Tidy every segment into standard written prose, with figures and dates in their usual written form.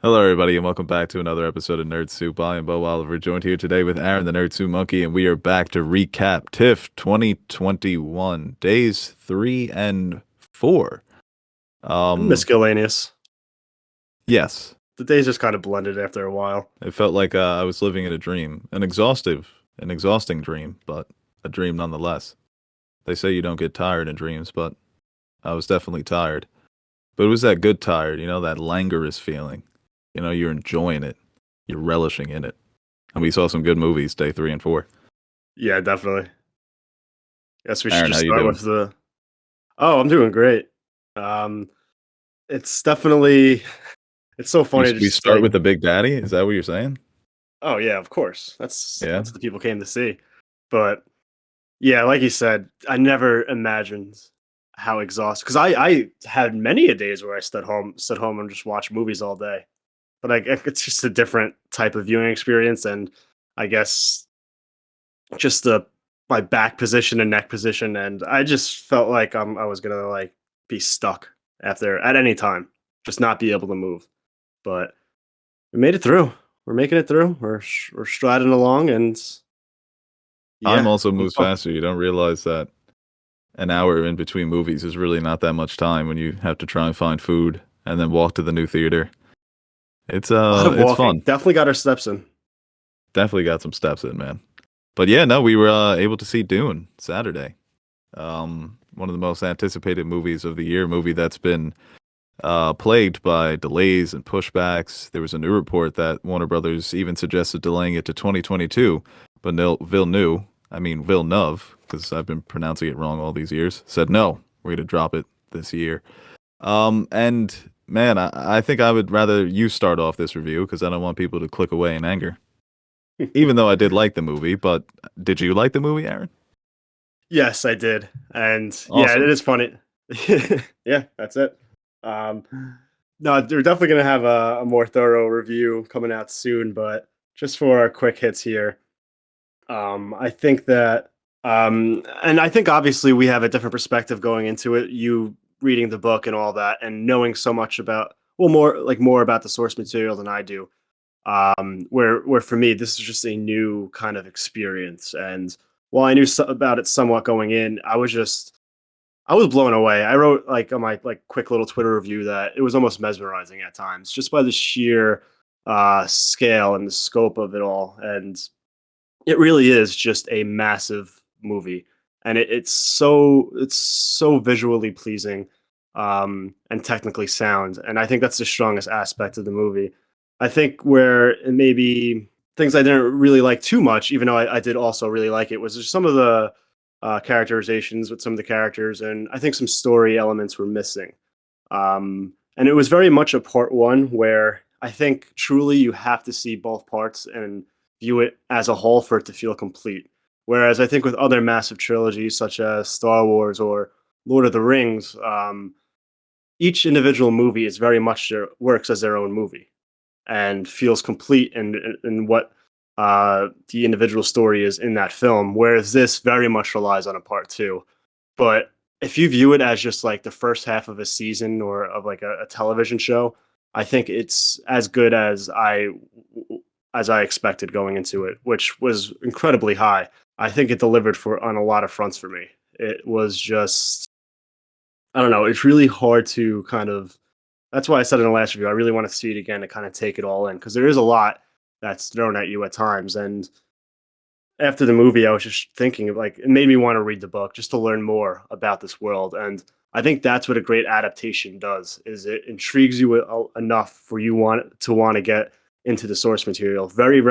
Hello, everybody, and welcome back to another episode of Nerd Soup. I am Beau Oliver, joined here today with Aaron, the Nerd Soup Monkey, and we are back to recap TIFF 2021, days 3 and 4. Um, Miscellaneous. yes, The days just kind of blended after a while. it felt like I was living in a dream, an exhausting dream, but a dream nonetheless. They say you don't get tired in dreams, but I was definitely tired. But it was that good tired, that languorous feeling. You're enjoying it, you're relishing in it. And we saw some good movies day 3 and 4. Yeah, definitely. Guess we should Aaron, just how you start doing? with the. Oh, I'm doing great. Um, it's definitely. It's so We funny to we just start like. with the Big Daddy. Is that what you're saying? Oh yeah, of course. That's Yeah. what the people came to see. But yeah, like you said, I never imagined how exhausted. Because I had many a days where I stood home and just watched movies all day. But it's just a different type of viewing experience, and I guess just the my back position and neck position, and I just felt like I was gonna like be stuck after at any time, just not be able to move. But we made it through. We're making it through. We're striding along, and Time yeah, also I'm moves pumped. faster. You don't realize that an hour in between movies is really not that much time when you have to try and find food and then walk to the new theater. It's A lot of it's walking. fun. Definitely got our steps in. Definitely got some steps in, man. But yeah, no, we were able to see Dune Saturday. One of the most anticipated movies of the year, movie that's been plagued by delays and pushbacks. There was a new report that Warner Brothers even suggested delaying it to 2022, but Villeneuve, because I've been pronouncing it wrong all these years, said no, we're going to drop it this year. And man, I think I would rather you start off this review because I don't want people to click away in anger. Even though I did like the movie, but did you like the movie, Aaron? Yes, I did, and yeah, it Awesome. is funny. Yeah, that's it. Um, no, they're definitely gonna have a more thorough review coming out soon, but just for our quick hits here. I think that, and I think obviously we have a different perspective going into it. You reading the book and all that, and knowing so much about, well, more about the source material than I do. Where for me, this is just a new kind of experience. And while I knew about it somewhat going in, I was blown away. I wrote like on my like quick little Twitter review that it was almost mesmerizing at times, just by the sheer scale and the scope of it all. And it really is just a massive movie, and it's so visually pleasing, and technically sound. And I think that's the strongest aspect of the movie. I think where it maybe things I didn't really like too much, even though I did also really like it, was just some of the characterizations with some of the characters, and I think some story elements were missing. And it was very much a part one where I think truly you have to see both parts and view it as a whole for it to feel complete. Whereas I think with other massive trilogies such as Star Wars or Lord of the Rings, each individual movie is very much works as their own movie and feels complete in what the individual story is in that film. Whereas this very much relies on a part two. But if you view it as just like the first half of a season or of like a television show, I think it's as good as I expected going into it, which was incredibly high. I think it delivered for on a lot of fronts for me. It was just, I don't know, it's really hard to kind of, that's why I said in the last review, I really want to see it again to kind of take it all in, because there is a lot that's thrown at you at times. And after the movie, I was just thinking of like, it made me want to read the book just to learn more about this world. And I think that's what a great adaptation does, is it intrigues you enough for you want to get into the source material. Very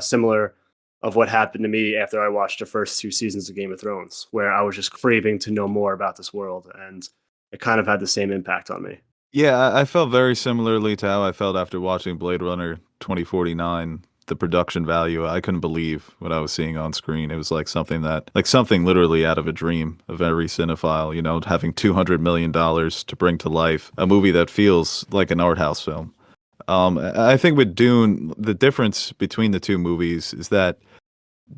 similar of what happened to me after I watched the first two seasons of Game of Thrones, where I was just craving to know more about this world. And it kind of had the same impact on me. Yeah, I felt very similarly to how I felt after watching Blade Runner 2049. The production value, I couldn't believe what I was seeing on screen. It was like something literally out of a dream of every cinephile, having $200 million to bring to life a movie that feels like an art house film. I think with Dune, the difference between the two movies is that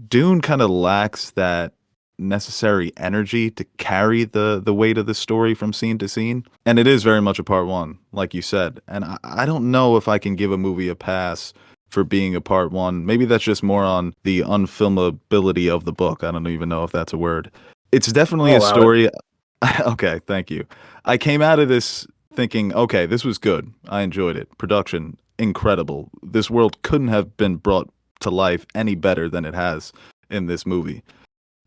Dune kind of lacks that necessary energy to carry the weight of the story from scene to scene. And it is very much a part one, like you said. And I don't know if I can give a movie a pass for being a part one. Maybe that's just more on the unfilmability of the book. I don't even know if that's a word. It's definitely I'll a allow it. story. Okay, thank you. I came out of this thinking, okay, this was good. I enjoyed it. Production, incredible. This world couldn't have been brought to life any better than it has in this movie.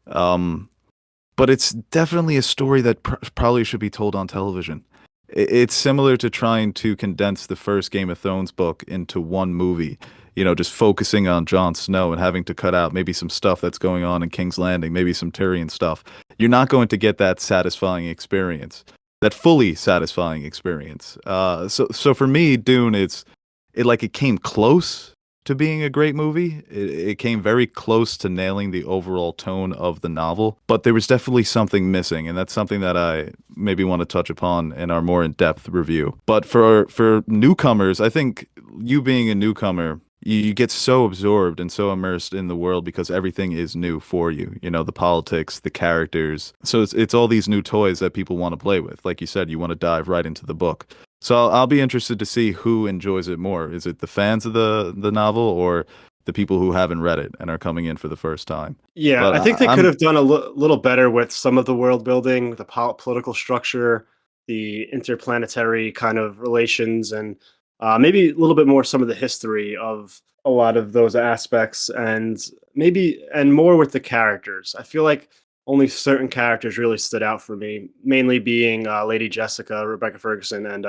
Um, but it's definitely a story that probably should be told on television. It's similar to trying to condense the first Game of Thrones book into one movie. You know, just focusing on Jon Snow and having to cut out maybe some stuff that's going on in King's Landing, maybe some Tyrion stuff. You're not going to get that satisfying experience, that fully satisfying experience. So for me, Dune, it came close to being a great movie. It came very close to nailing the overall tone of the novel, but there was definitely something missing, and that's something that I maybe want to touch upon in our more in-depth review. But for newcomers, I think you being a newcomer, you get so absorbed and so immersed in the world because everything is new for you. You know, the politics, the characters. So it's all these new toys that people want to play with. Like you said, you want to dive right into the book. So I'll be interested to see who enjoys it more. Is it the fans of the novel or the people who haven't read it and are coming in for the first time? Yeah, But I think they could I'm have done a little better with some of the world building, the political structure, the interplanetary kind of relations, and maybe a little bit more some of the history of a lot of those aspects, and maybe and more with the characters. I feel like only certain characters really stood out for me, mainly being Lady Jessica, Rebecca Ferguson, and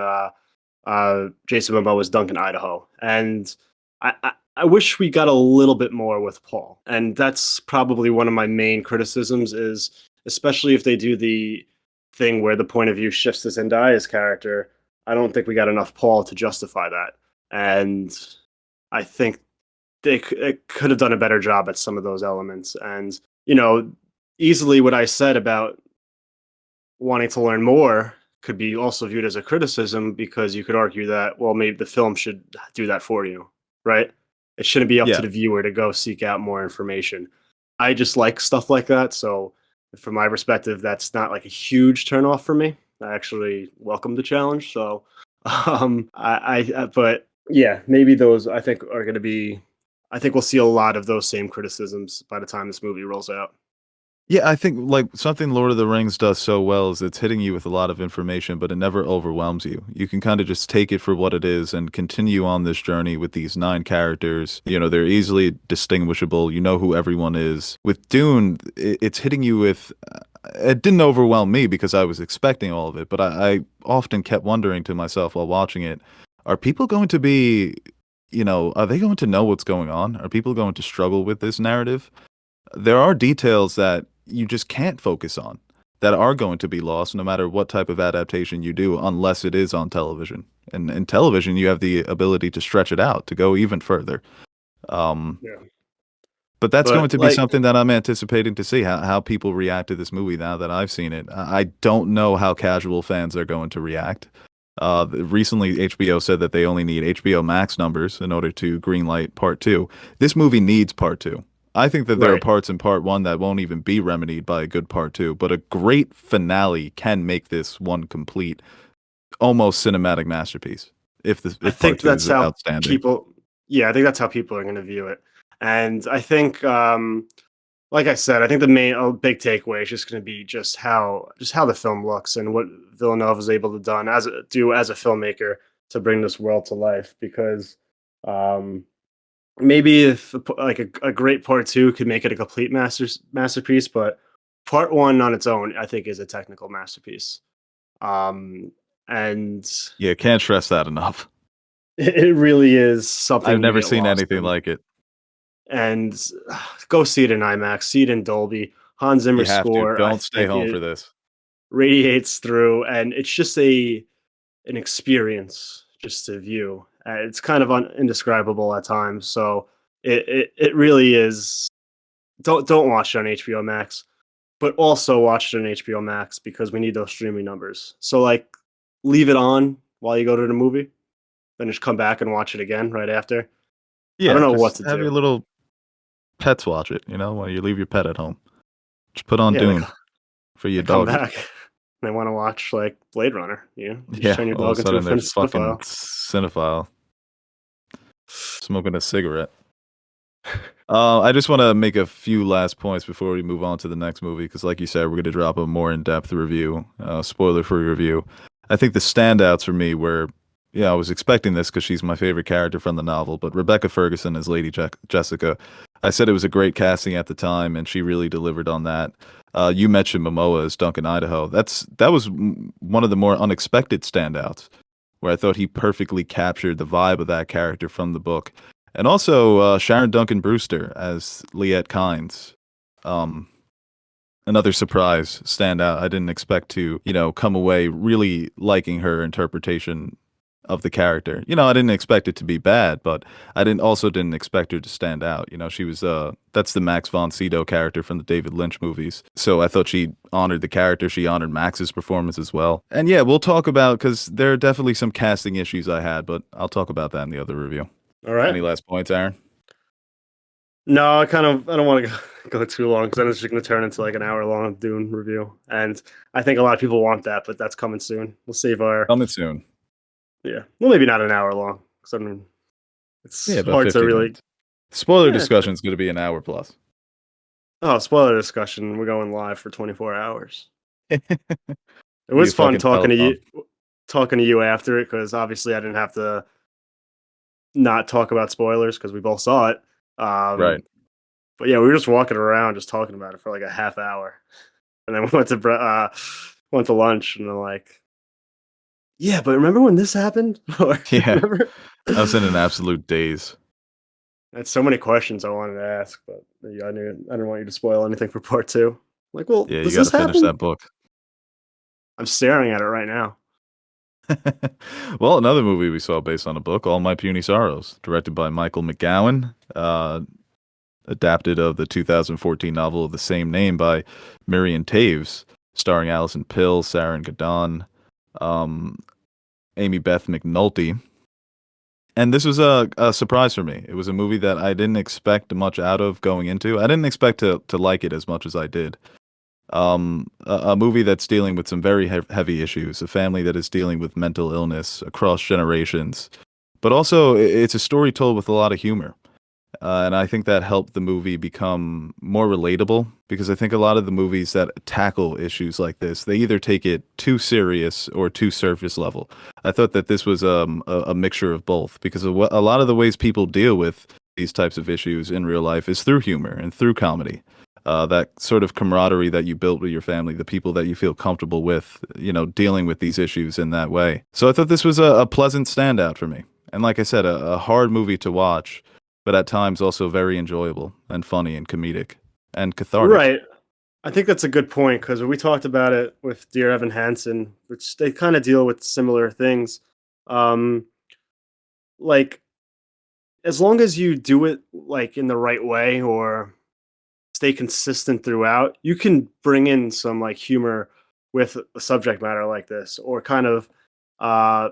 Jason Momoa's Duncan Idaho. And I wish we got a little bit more with Paul. And that's probably one of my main criticisms is especially if they do the thing where the point of view shifts to Zendaya's character, I don't think we got enough Paul to justify that. And I think they could have done a better job at some of those elements. And, you know, easily what I said about wanting to learn more could be also viewed as a criticism because you could argue that, well, maybe the film should do that for you, right? It shouldn't be up to yeah. the viewer to go seek out more information. I just like stuff like that. So, from my perspective, that's not like a huge turnoff for me. I actually welcome the challenge. So, but yeah, maybe those I think are going to be. I think we'll see a lot of those same criticisms by the time this movie rolls out. Yeah, I think like something Lord of the Rings does so well is it's hitting you with a lot of information, but it never overwhelms you. You can kind of just take it for what it is and continue on this journey with these nine characters. You know, they're easily distinguishable. You know who everyone is. With Dune, it's hitting you with. It didn't overwhelm me because I was expecting all of it, but I often kept wondering to myself while watching it, are people going to be, are they going to know what's going on? Are people going to struggle with this narrative? There are details that you just can't focus on that are going to be lost no matter what type of adaptation you do unless it is on television. And in television you have the ability to stretch it out to go even further. Um, Yeah, but that's going but to be like something that I'm anticipating to see how people react to this movie now that I've seen it. I don't know how casual fans are going to react. Recently, HBO said that they only need HBO Max numbers in order to greenlight part two. This movie needs part two. I think that there are right. parts in part one that won't even be remedied by a good part two, but a great finale can make this one complete, almost cinematic masterpiece. I If part think two that's is how outstanding. people yeah, I think that's how people are going to view it. And I think like I said, I think the main big takeaway is just going to be just how the film looks and what Villeneuve was able to do as a filmmaker to bring this world to life because um maybe if like a great part 2 could make it a complete masterpiece, but part 1 on its own I think is a technical masterpiece. Um and Yeah, can't stress that enough. it really is I've something you never get seen lost anything in. like it. And go see it in IMAX, see it in Dolby. Hans You Zimmer's have to. score, I Don't stay think home it for this. radiates through, and it's just an experience just to view. It's kind of indescribable at times. So it really is. Don't watch it on HBO Max, but also watch it on HBO Max because we need those streaming numbers. So like, leave it on while you go to the movie, then just come back and watch it again right after. I don't Yeah, know what just to have your do. little pets watch it, when you leave your pet at home. Just put on Yeah, Dune for your they come doggy. back. They want to watch like Blade Runner. You just Yeah, turn your all of a dog into a sudden they're fucking cinephile. cinephile, smoking a cigarette. I just want to make a few last points before we move on to the next movie, because, like you said, we're going to drop a more in-depth review, spoiler-free review. I think the standouts for me were, yeah, I was expecting this because she's my favorite character from the novel, but Rebecca Ferguson as Lady Jessica. I said it was a great casting at the time, and she really delivered on that. You mentioned Momoa as Duncan Idaho. That was one of the more unexpected standouts, where I thought he perfectly captured the vibe of that character from the book. And also Sharon Duncan Brewster as Liette Kynes. Um, Another surprise standout. I didn't expect to, come away really liking her interpretation of the character. I didn't expect it to be bad, but I didn't expect her to stand out. She was that's the Max von Sydow character from the David Lynch movies. So I thought she honored the character. She honored Max's performance as well. And yeah, we'll talk about, because there are definitely some casting issues I had, but I'll talk about that in the other review. All right. Any last points, Aaron? No, I don't want to go too long because then it's just going to turn into like an hour long Dune review, and I think a lot of people want that, but that's coming soon. We'll save our Coming soon. well, maybe not an hour long because I mean Yeah, it's about hard to 15 really minutes. Spoiler yeah. discussion is going to be an hour plus. Oh, spoiler discussion. We're going live for 24 hours. It Be a was fun fucking telethon. talking to you after it because obviously I didn't have to not talk about spoilers because we both saw it. Right. But yeah, we were just walking around just talking about it for like a half hour, and then we went to lunch, and they're like, "Yeah, but remember when this happened?" Or Yeah. remember? I was in an absolute daze. I had so many questions I wanted to ask, but yeah, I didn't want you to spoil anything for part two. Like, well, Yeah, you does got this to finish happen? that book. I'm staring at it right now. Well, another movie we saw based on a book, All My Puny Sorrows, directed by Michael McGowan, adapted of the 2014 novel of the same name by Miriam Taves, starring Alison Pill, Sarah Gadon, um, Amy Beth McNulty. And this was a surprise for me. It was a movie that I didn't expect much out of going into. I didn't expect to like it as much as I did. A movie that's dealing with some very heavy issues, a family that is dealing with mental illness across generations, but also it's a story told with a lot of humor. And I think that helped the movie become more relatable, because I think a lot of the movies that tackle issues like this, they either take it too serious or too surface level. I thought that this was a mixture of both, because a lot of the ways people deal with these types of issues in real life is through humor and through comedy. That sort of camaraderie that you built with your family, the people that you feel comfortable with, dealing with these issues in that way. So I thought this was a pleasant standout for me. And like I said, a hard movie to watch, but at times also very enjoyable and funny and comedic and cathartic. Right. I think that's a good point because we talked about it with Dear Evan Hansen, which they kind of deal with similar things. Um, like as long as you do it like in the right way or stay consistent throughout, you can bring in some like humor with a subject matter like this, or kind of, uh,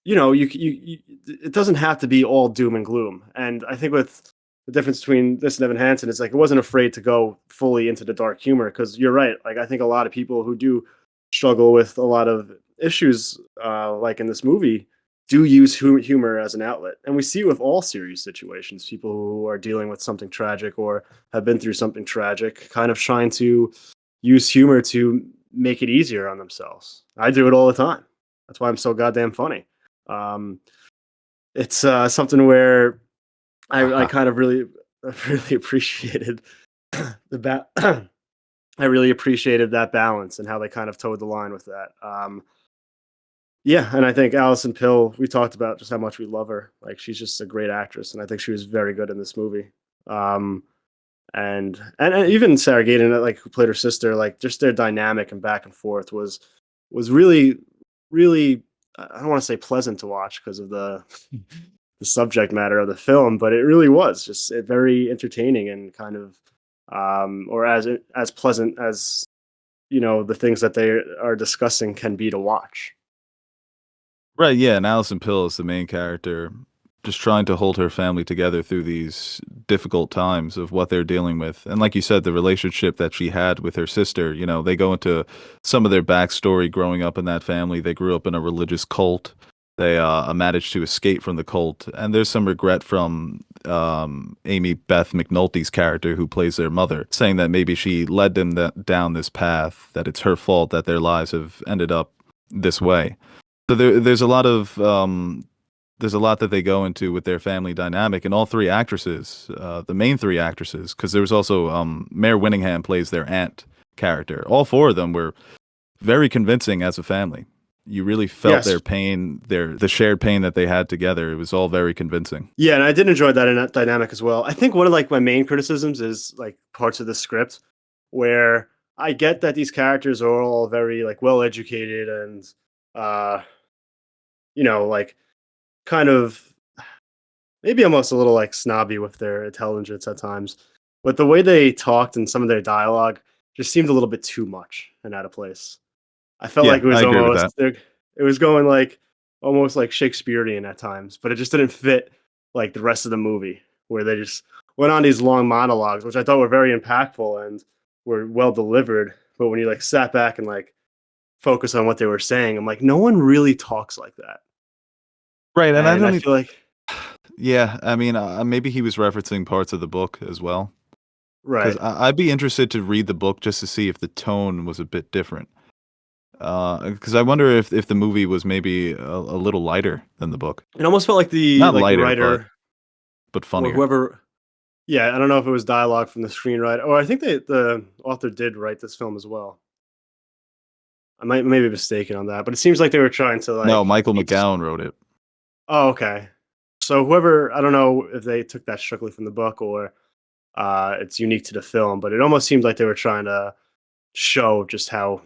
it doesn't have to be all doom and gloom. And I think with the difference between this and Evan Hansen, it's like it wasn't afraid to go fully into the dark humor because you're right. Like I think a lot of people who do struggle with a lot of issues, like in this movie, do use humor as an outlet, and we see it with all serious situations. People who are dealing with something tragic or have been through something tragic, kind of trying to use humor to make it easier on themselves. I do it all the time. That's why I'm so goddamn funny. Um, it's something where I Haha. kind of really really appreciated the I really appreciated that balance and how they kind of towed the line with that. Yeah, and I think Alison Pill, we talked about just how much we love her. Like she's just a great actress, and I think she was very good in this movie. Um, and even Sarah Gaten, like who played her sister, like just their dynamic and back and forth was really really I don't want to say pleasant to watch because of the subject matter of the film, but it really was just very entertaining and kind of or as pleasant as the things that they are discussing can be to watch. Right, yeah, and Alison Pill is the main character. just trying to hold her family together through these difficult times of what they're dealing with. And like you said, the relationship that she had with her sister, they go into some of their backstory growing up in that family. They grew up in a religious cult. They managed to escape from the cult. And there's some regret from Amy Beth McNulty's character, who plays their mother, saying that maybe she led them down this path, that it's her fault that their lives have ended up this way. So there's a lot that they go into with their family dynamic, and all three actresses, the main three actresses, because there was also Mare Winningham plays their aunt character. All four of them were very convincing as a family. You really felt Yes. their pain, the shared pain that they had together. It was all very convincing. Yeah, and I did enjoy that in that dynamic as well. I think one of like my main criticisms is like parts of the script where I get that these characters are all very like well educated and uh like kind of maybe almost a little like snobby with their intelligence at times. But the way they talked and some of their dialogue just seemed a little bit too much and out of place. I felt Yeah, like it I was agree with that. it was going like almost like Shakespearean at times, but it just didn't fit like the rest of the movie where they just went on these long monologues, which I thought were very impactful and were well delivered. But when you like sat back and like focus on what they were saying, I'm like, no one really talks like that. Right, and I And I don't even. feel like Yeah, I mean, maybe he was referencing parts of the book as well, because right. I'd be interested to read the book just to see if the tone was a bit different. Because I wonder if the movie was maybe a little lighter than the book. It almost felt like Not the lighter, writer but or funnier. whoever. Yeah, I don't know if it was dialogue from the screenwriter, or I think the author did write this film as well. I might maybe be mistaken on that, but it seems like they were trying to No, like Michael teach. McGowan wrote it. Oh, okay. So whoever, I don't know if they took that strictly from the book or it's unique to the film, but it almost seems like they were trying to show just how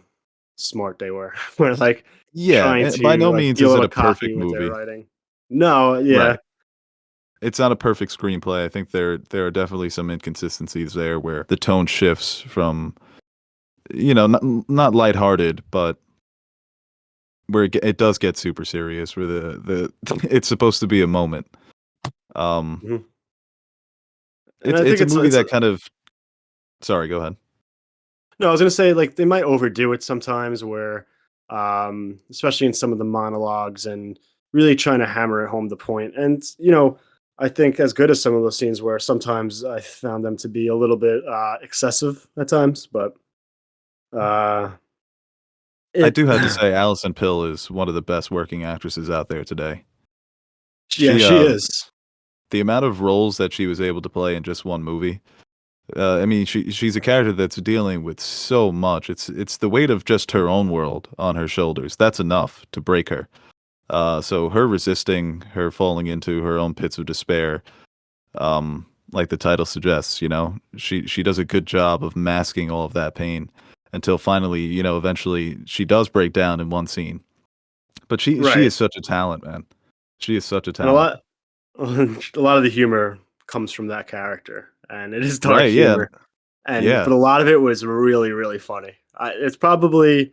smart they were. We're like Yeah, trying by to no like means be a is it little a cocky perfect with their movie. writing. No, yeah, Right. It's not a perfect screenplay. I think there are definitely some inconsistencies there where the tone shifts from, not lighthearted, but where it does get super serious, where the it's supposed to be a moment. Um, mhm. And it's I think it's a it's movie it's that kind of. Sorry, go ahead. no, I was gonna say like they might overdo it sometimes, where especially in some of the monologues and really trying to hammer it home the point. And I think as good as some of those scenes were, sometimes I found them to be a little bit excessive at times. But uh, I it, do have to say, Alison Pill is one of the best working actresses out there today. yeah, She, she is the amount of roles that she was able to play in just one movie. I mean, she's a character that's dealing with so much. It's the weight of just her own world on her shoulders. That's enough to break her. So her resisting, her falling into her own pits of despair, like the title suggests, she does a good job of masking all of that pain until finally, eventually she does break down in one scene. But she right, is such a talent, man. She is such a and a talent. lot a lot of the humor comes from that character, and it is dark Right, yeah. humor. And Yeah. but a lot of it was really really funny. It's probably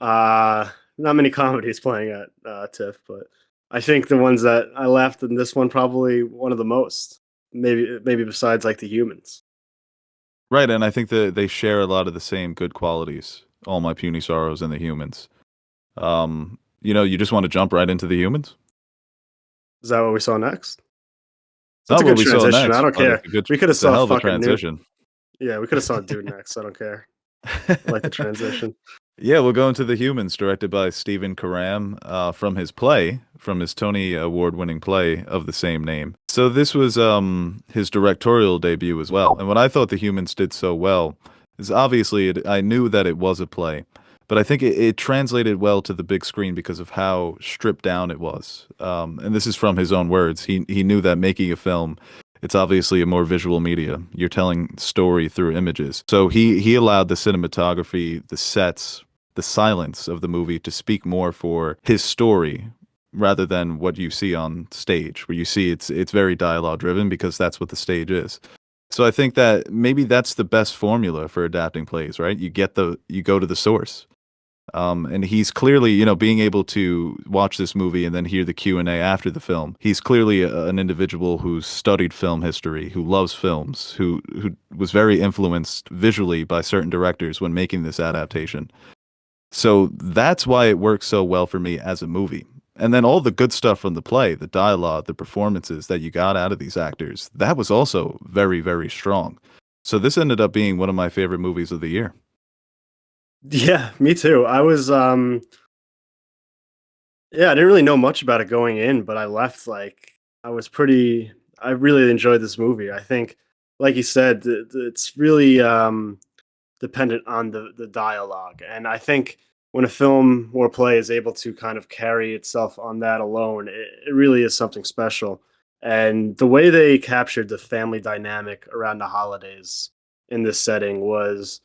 not many comedies playing at TIFF, but I think the ones that I laughed in this one probably one of the most. Maybe besides like the humans. Right, and I think that they share a lot of the same good qualities. All My Puny Sorrows and the Humans. You just want to jump right into the humans? Is that what we saw next? That's Not a what good we saw transition. I next, don't but care. it's a hell of a transition. We could have saw Dune next. I don't care. I like the transition. Yeah, we'll go into The Humans, directed by Stephen Karam, from his Tony Award-winning play of the same name. So this was his directorial debut as well. And what I thought The Humans did so well is obviously I knew that it was a play, but I think it translated well to the big screen because of how stripped down it was. And this is from his own words. He knew that making a film, it's obviously a more visual media. You're telling story through images. So he allowed the cinematography, the sets, the silence of the movie to speak more for his story rather than what you see on stage, where you see it's very dialogue driven because that's what the stage is. So I think that maybe that's the best formula for adapting plays, right? You go to the source. And he's clearly, being able to watch this movie and then hear the Q&A after the film. He's clearly an individual who's studied film history, who loves films, who was very influenced visually by certain directors when making this adaptation. So that's why it works so well for me as a movie. And then all the good stuff from the play, the dialogue, the performances that you got out of these actors, that was also very, very strong. So this ended up being one of my favorite movies of the year. Yeah, me too. Yeah, I didn't really know much about it going in, but I left like I was pretty. I really enjoyed this movie. I think, like you said, it's really dependent on the dialogue, and I think when a film or play is able to kind of carry itself on that alone, it really is something special. And the way they captured the family dynamic around the holidays in this setting was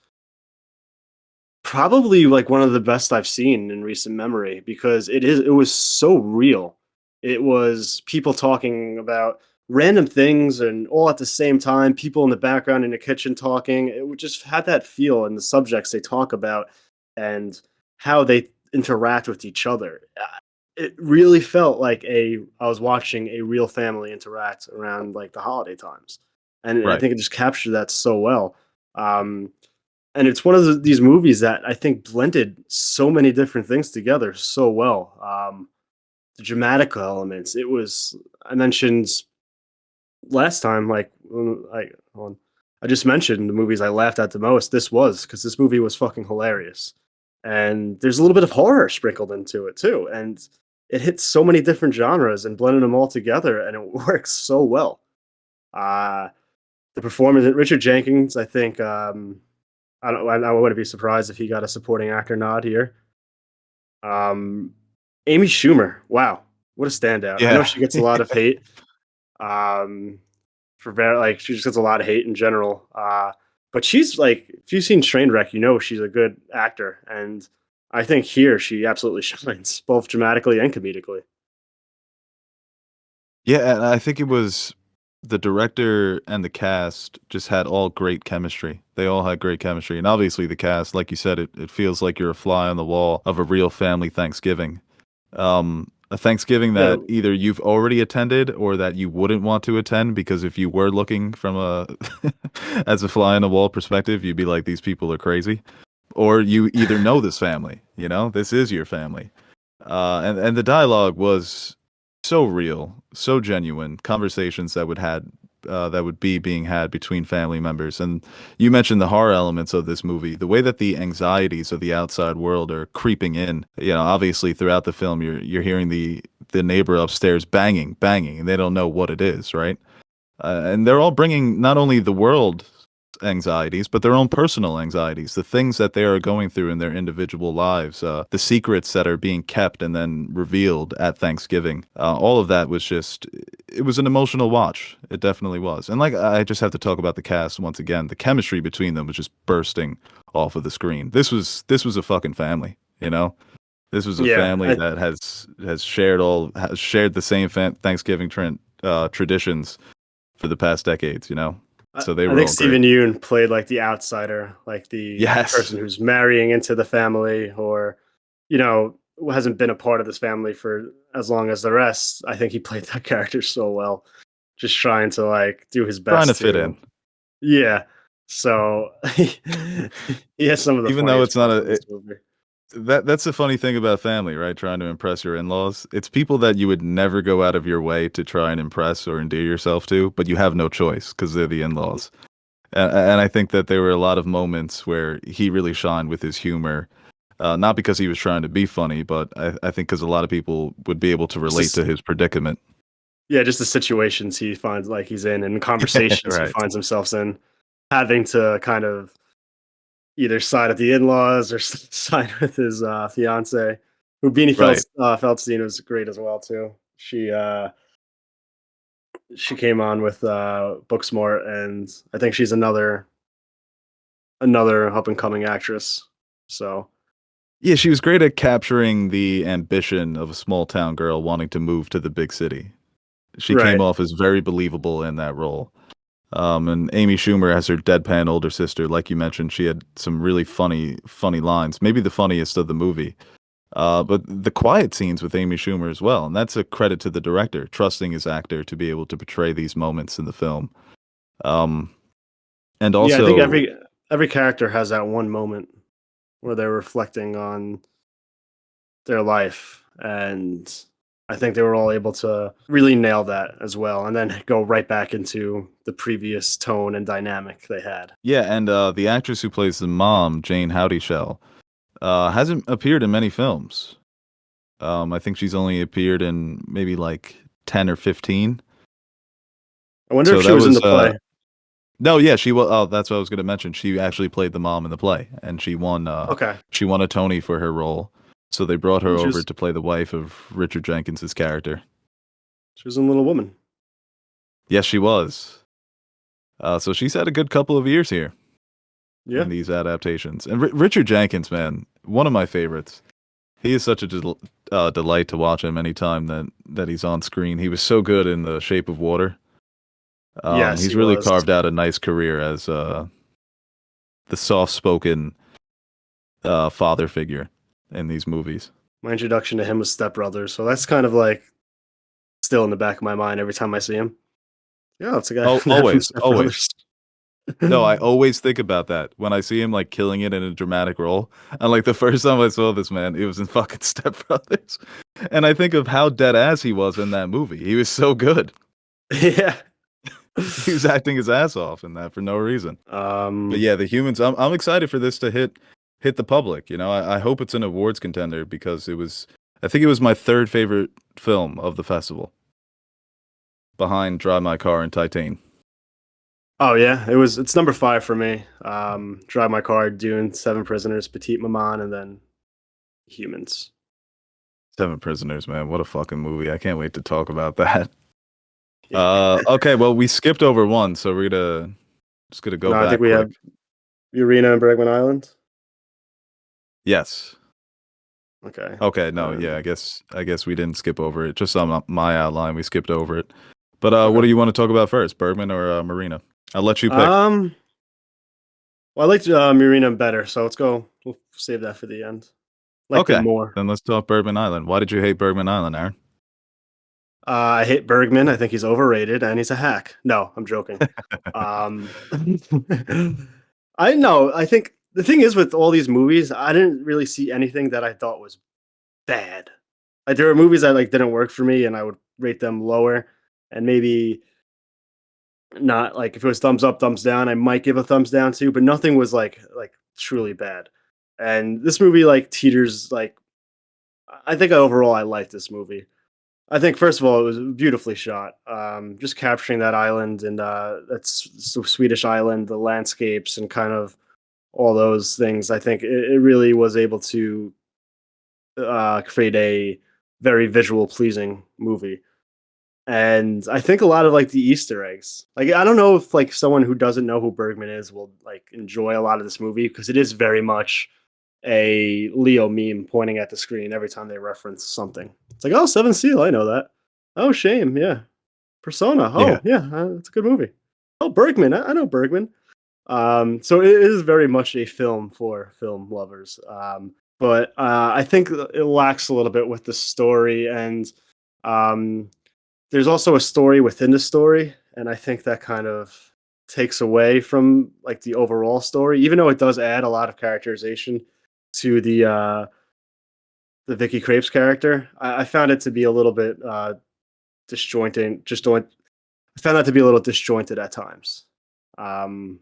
probably like one of the best I've seen in recent memory because it was so real. It was people talking about random things and all at the same time, people in the background in the kitchen talking. Just had that feel and the subjects they talk about and how they interact with each other. It really felt like a I was watching a real family interact around like the holiday times. And I Right. think it just captured that so well. Um, and it's one of these movies that I think blended so many different things together so well. The dramatic elements. It was I mentioned last time, hold on. I just mentioned the movies I laughed at the most. This was because this movie was fucking hilarious, and there's a little bit of horror sprinkled into it too, and it hits so many different genres and blended them all together, and it works so well. Uh, the performance, Richard Jenkins, I think. I wouldn't be surprised if he got a supporting actor nod here. Um, Amy Schumer, wow, what a standout! I know Yeah. she gets a lot of hate. Um, for very like she just gets a lot of hate in general. But she's like, if you've seen Trainwreck, you know she's a good actor, and I think here she absolutely shines, both dramatically and comedically. Yeah, and I think it was the director and the cast just had all great chemistry. They all had great chemistry. And obviously the cast, like you said, it feels like you're a fly on the wall of a real family Thanksgiving. A Thanksgiving Yeah, that either you've already attended or that you wouldn't want to attend because if you were looking from a as a fly on the wall perspective, you'd be like, these people are crazy. Or you either know this family, this is your family. And the dialogue was so real, so genuine. Conversations that would be being had between family members. And you mentioned the horror elements of this movie, the way that the anxieties of the outside world are creeping in. Obviously throughout the film, you're hearing the neighbor upstairs banging, banging, and they don't know what it is, right? And they're all bringing not only the world anxieties, but their own personal anxieties, the things that they are going through in their individual lives, the secrets that are being kept and then revealed at Thanksgiving. All of that was just, it was an emotional watch. It definitely was. And like, I just have to talk about the cast once again. The chemistry between them was just bursting off of the screen. This was a fucking family, you know? This was a yeah. family that has shared the same Thanksgiving traditions for the past decades, So they I were think all great. Stephen Yoon played like the outsider, like the Yes. person who's marrying into the family, or you know, hasn't been a part of this family for as long as the rest. I think he played that character so well, just trying to like do his Trying to best fit to, in. yeah. So he has some of the Even though funniest it's not parts a in this movie. that's the funny thing about family, right? Trying to impress your in-laws. It's people that you would never go out of your way to try and impress or endear yourself to, but you have no choice because they're the in-laws. And I think that there were a lot of moments where he really shined with his humor. Not because he was trying to be funny, but I think because a lot of people would be able to Just relate this, to his predicament. yeah, just the situations he finds like he's in and conversations he Right. finds himself in, having to kind of either side of the in-laws or side with his fiance. Who Beanie Right. Feldstein was great as well too. She came on with Booksmart, and I think she's another up and coming actress. So Yeah, she was great at capturing the ambition of a small town girl wanting to move to the big city. She came right, off as very believable in that role. And Amy Schumer as her deadpan older sister, like you mentioned, she had some really funny lines. Maybe the funniest of the movie. But the quiet scenes with Amy Schumer as well, and that's a credit to the director, trusting his actor to be able to portray these moments in the film. Um, and Yeah, I think also, every character has that one moment where they're reflecting on their life, and I think they were all able to really nail that as well, and then go right back into the previous tone and dynamic they had. yeah, and the actress who plays the mom, Jane Howdyshell, hasn't appeared in many films. I think she's only appeared in maybe like 10 or 15. I wonder if So she that was in was the play. no, yeah, she was. Oh, that's what I was going to mention. She actually played the mom in the play, and Okay, she won a Tony for her role. So they brought her she over was to play the wife of Richard Jenkins's character. she was in Little Woman. Yes, she was. So she's had a good couple of years here Yeah, in these adaptations. And Richard Jenkins, man, one of my favorites. He is such a delight to watch him anytime that he's on screen. He was so good in The Shape of Water. yes, he He's really was. carved out a nice career as the soft-spoken father figure in these movies. My introduction to him was Step Brothers, so that's kind of like still in the back of my mind every time I see him. Yeah, that's a guy Oh, from always, Step always. Brothers. No, I always think about that when I see him like killing it in a dramatic role. And like the first time I saw this man, it was in fucking Step Brothers. And I think of how dead ass he was in that movie. He was so good. Yeah. He was acting his ass off in that for no reason. But Um, yeah, the humans. I'm excited for this to hit the public. You know, I hope it's an awards contender because it was. I think it was my third favorite film of the festival, behind Drive My Car and Titan. oh yeah, it's number 5 for me. Drive My Car, Dune, Seven Prisoners, Petite Maman, and then Humans. Seven Prisoners, man, what a fucking movie! I can't wait to talk about that. Yeah. Okay, well, we skipped over one, so we're gonna just gonna go No, I think back we quick. have Murina and Bergman Island. Yes. Okay. Okay. No. Yeah. Um, I guess we didn't skip over it. Just on my outline, we skipped over it. But what okay. do you want to talk about first, Bergman or Marina? I'll let you pick. Um, well, I liked Murina better, so let's go. We'll save that for the end. Liked it Okay. more. Then let's talk Bergman Island. Why did you hate Bergman Island, Aaron? I hate Bergman. I think he's overrated and he's a hack. No, I'm joking. Um, I know. I think the thing is with all these movies, I didn't really see anything that I thought was bad. Like there were movies that like didn't work for me, and I would rate them lower. And maybe not like if it was thumbs up, thumbs down, I might give a thumbs down too. But nothing was like truly bad. And this movie like teeters like I think overall I liked this movie. I think first of all it was beautifully shot. Just capturing that island and that's the Swedish island, the landscapes and kind of all those things. I think it really was able to create a very visual pleasing movie. And I think a lot of like the Easter eggs. Like I don't know if like someone who doesn't know who Bergman is will like enjoy a lot of this movie because it is very much a Leo meme pointing at the screen every time they reference something. It's like, oh, Seven Seal, I know that. Oh, Shame, yeah. Persona, Yeah. oh yeah, it's a good movie. Oh, Bergman, I know Bergman. So it is very much a film for film lovers. But I think it lacks a little bit with the story, and um, there's also a story within the story, and I think that kind of takes away from like the overall story, even though it does add a lot of characterization to the Vicky Krieps character. I found it to be a little bit disjointing. I found that to be a little disjointed at times. Um,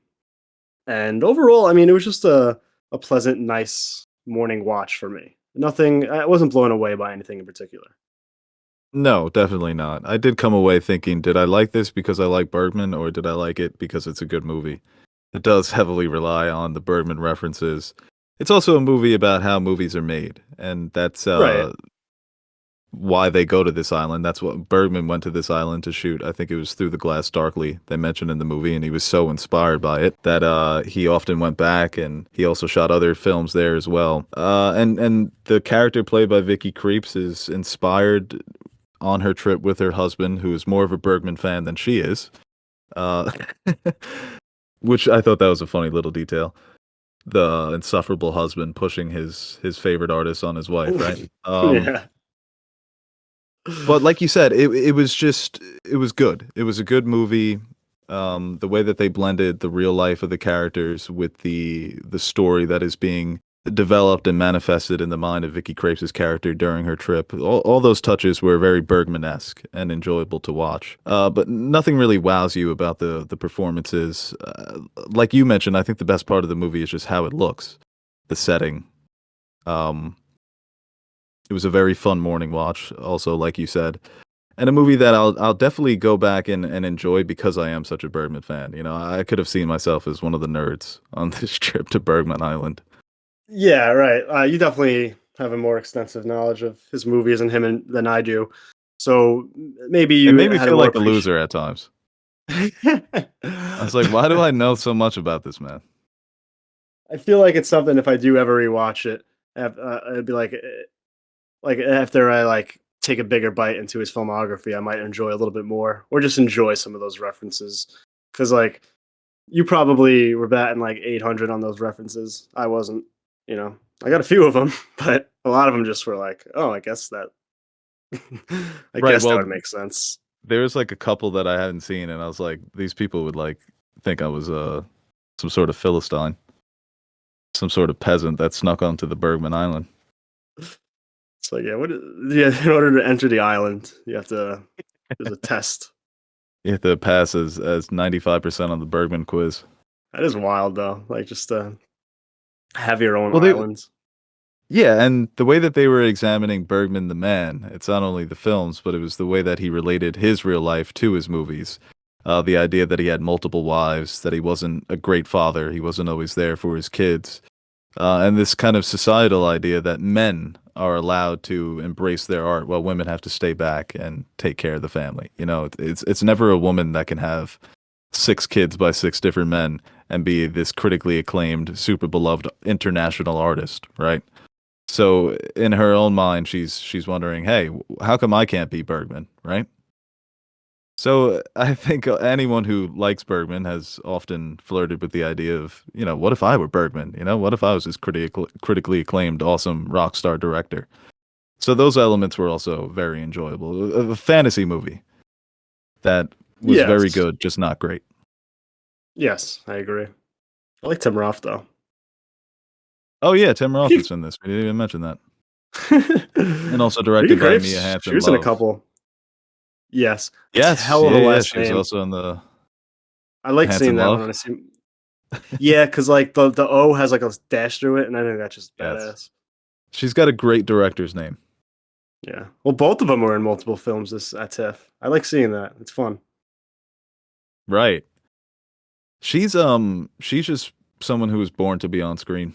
and overall, I mean, it was just a pleasant, nice morning watch for me. Nothing. I wasn't blown away by anything in particular. No, definitely not. I did come away thinking, did I like this because I like Bergman, or did I like it because it's a good movie? It does heavily rely on the Bergman references. It's also a movie about how movies are made, and that's Right. why they go to this island. That's what Bergman went to this island to shoot. I think it was Through the Glass Darkly they mentioned in the movie, and he was so inspired by it that he often went back, and he also shot other films there as well. And the character played by Vicky Krieps is inspired on her trip with her husband, who is more of a Bergman fan than she is. uh, which I thought that was a funny little detail. The insufferable husband pushing his favorite artist on his wife, right? Yeah. But like you said, it was just it was good. It was a good movie. The way that they blended the real life of the characters with the story that is being developed and manifested in the mind of Vicky Krieps' character during her trip. All those touches were very Bergman-esque and enjoyable to watch. But nothing really wows you about the performances. Like you mentioned, I think the best part of the movie is just how it looks, the setting. Um, it was a very fun morning watch, also, like you said, and a movie that I'll definitely go back and enjoy because I am such a Bergman fan. You know, I could have seen myself as one of the nerds on this trip to Bergman Island. Yeah, right. You definitely have a more extensive knowledge of his movies and than I do. So maybe It you made me had a feel more like a appreciation. loser at times. I was like, why do I know so much about this man? I feel like it's something if I do ever rewatch it, it'd be like after I like take a bigger bite into his filmography, I might enjoy a little bit more, or just enjoy some of those references. Because like you probably were batting like 800 on those references. I wasn't. You know, I got a few of them, but a lot of them just were like, oh, I guess that. I Right. guess that Well, would make sense. there's like a couple that I haven't seen, and I was like, these people would like think I was some sort of philistine, some sort of peasant that snuck onto the Bergman Island. It's like, yeah, yeah, in order to enter the island, you have to, there's a test. You have to pass as 95% on the Bergman quiz. That is wild, though. Like, just to have your own Well, they island. Yeah, and the way that they were examining Bergman the man, it's not only the films, but it was the way that he related his real life to his movies. The idea that he had multiple wives, that he wasn't a great father, he wasn't always there for his kids, and this kind of societal idea that men are allowed to embrace their art while women have to stay back and take care of the family. You know, it's never a woman that can have six kids by six different men and be this critically acclaimed, super beloved international artist, right? So in her own mind, she's wondering, hey, how come I can't be Bergman, right? So I think anyone who likes Bergman has often flirted with the idea of, you know, what if I were Bergman? You know, what if I was this critically acclaimed, awesome rock star director? So those elements were also very enjoyable. A fantasy movie that was very Yes. good, just not great. Yes, I agree. I like Tim Roth, though. Oh yeah, Tim Roth is in this. We didn't even mention that, and also Vicky directed by Mia Krieps, she Hansen was in a Love. couple. Yes. That's a Yes, hell of yeah, a yeah. last She was name. also in the I like seeing Hansen that one Love. when I see. Yeah, because like the O has like a dash through it, and I think that's just Yes. badass. She's got a great director's name. Yeah. Well, both of them were in multiple films this at TIFF. I like seeing that. It's fun. Right. She's just someone who was born to be on screen.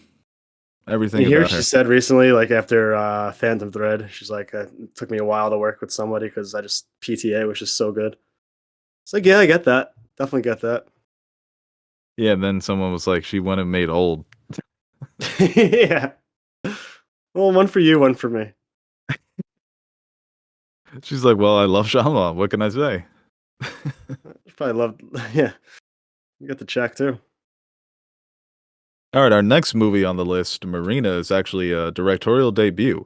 You Everything hear about she her. said recently, like after Phantom Thread, she's like, it took me a while to work with somebody because I just PTA was just so good. It's like, yeah, I get that. Definitely get that. Yeah, and then someone was like, she went and made old. Yeah. Well, one for you, one for me. She's like, well, I love Shyamalan. What can I say? She probably loved. Yeah, you got the check too. All right, our next movie on the list, Marina, is actually a directorial debut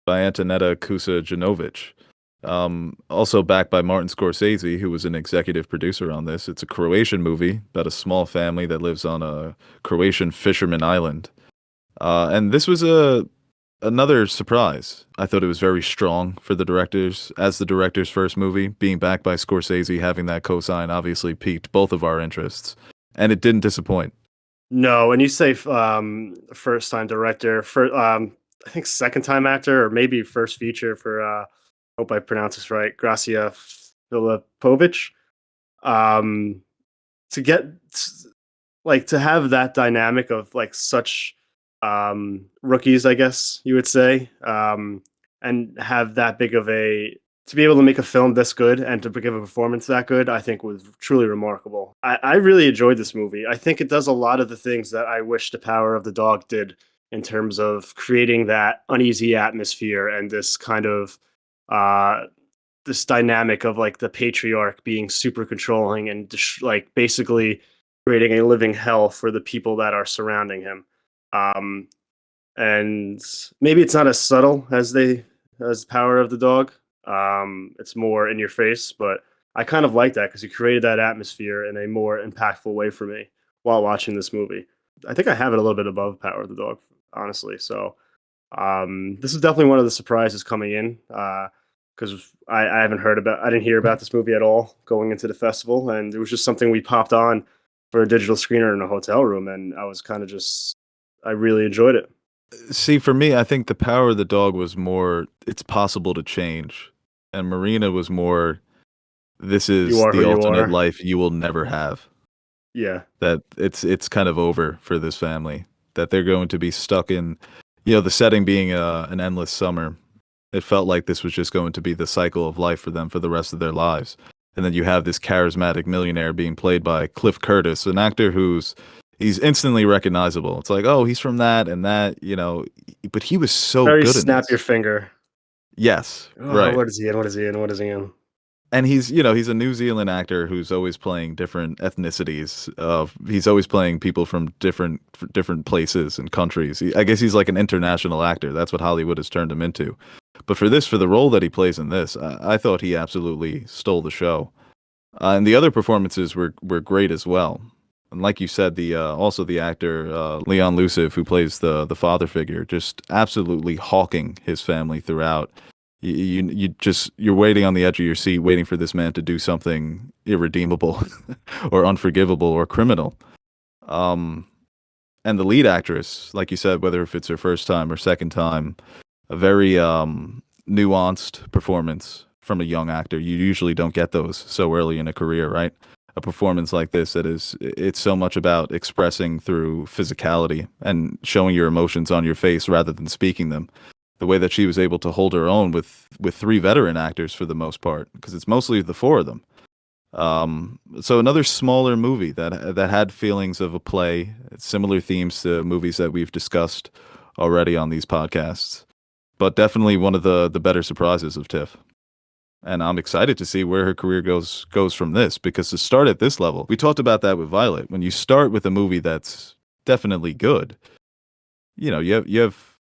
by Antonetta Kusa-Janovic. Also backed by Martin Scorsese, who was an executive producer on this. It's a Croatian movie about a small family that lives on a Croatian fisherman island. And this was a another surprise. I thought it was very strong for the directors as the director's first movie. Being backed by Scorsese, having that cosign obviously piqued both of our interests, and it didn't disappoint. No, when you say first time director, for I think second time actor or maybe first feature for hope I pronounce this right, Gracia Filipovic. Um, to get like to have that dynamic of like such rookies, I guess you would say, and have that big of a to be able to make a film this good and to give a performance that good, I think was truly remarkable. I really enjoyed this movie. I think it does a lot of the things that I wish The Power of the Dog did in terms of creating that uneasy atmosphere and this kind of uh, this dynamic of like the patriarch being super controlling and like basically creating a living hell for the people that are surrounding him. Um, and maybe it's not as subtle as Power of the Dog. It's more in your face, but I kind of like that because he created that atmosphere in a more impactful way for me while watching this movie. I think I have it a little bit above Power of the Dog, honestly. So this is definitely one of the surprises coming in because I haven't heard about, I didn't hear about this movie at all going into the festival, and it was just something we popped on for a digital screener in a hotel room, and I was kind of just, I really enjoyed it. See, for me, I think the power of the dog was more it's possible to change. And Marina was more this You is are who the you alternate are. life you will never have. Yeah, That it's kind of over for this family. That they're going to be stuck in the setting being an endless summer. It felt like this was just going to be the cycle of life for them for the rest of their lives. And then you have this charismatic millionaire being played by Cliff Curtis, an actor he's instantly recognizable. It's like, oh, he's from that and that, but he was so very good in snap your this. finger. Yes, Oh, right. what is he in? What is he in? What is he in? And he's a New Zealand actor who's always playing different ethnicities. He's always playing people from different places and countries. I guess he's like an international actor. That's what Hollywood has turned him into. But for the role that he plays in this, I thought he absolutely stole the show. And the other performances were great as well. And like you said, the also the actor Leon Luciv, who plays the father figure, just absolutely hawking his family throughout. You're waiting on the edge of your seat, waiting for this man to do something irredeemable, or unforgivable, or criminal. Um, and the lead actress, like you said, whether if it's her first time or second time, a very nuanced performance from a young actor. You usually don't get those so early in a career, right? A performance like this it's so much about expressing through physicality and showing your emotions on your face rather than speaking them. The way that she was able to hold her own with three veteran actors for the most part, because it's mostly the four of them. So another smaller movie that had feelings of a play, similar themes to movies that we've discussed already on these podcasts, but definitely one of the better surprises of TIFF. And I'm excited to see where her career goes from this, because to start at this level, we talked about that with Violet. When you start with a movie that's definitely good, you have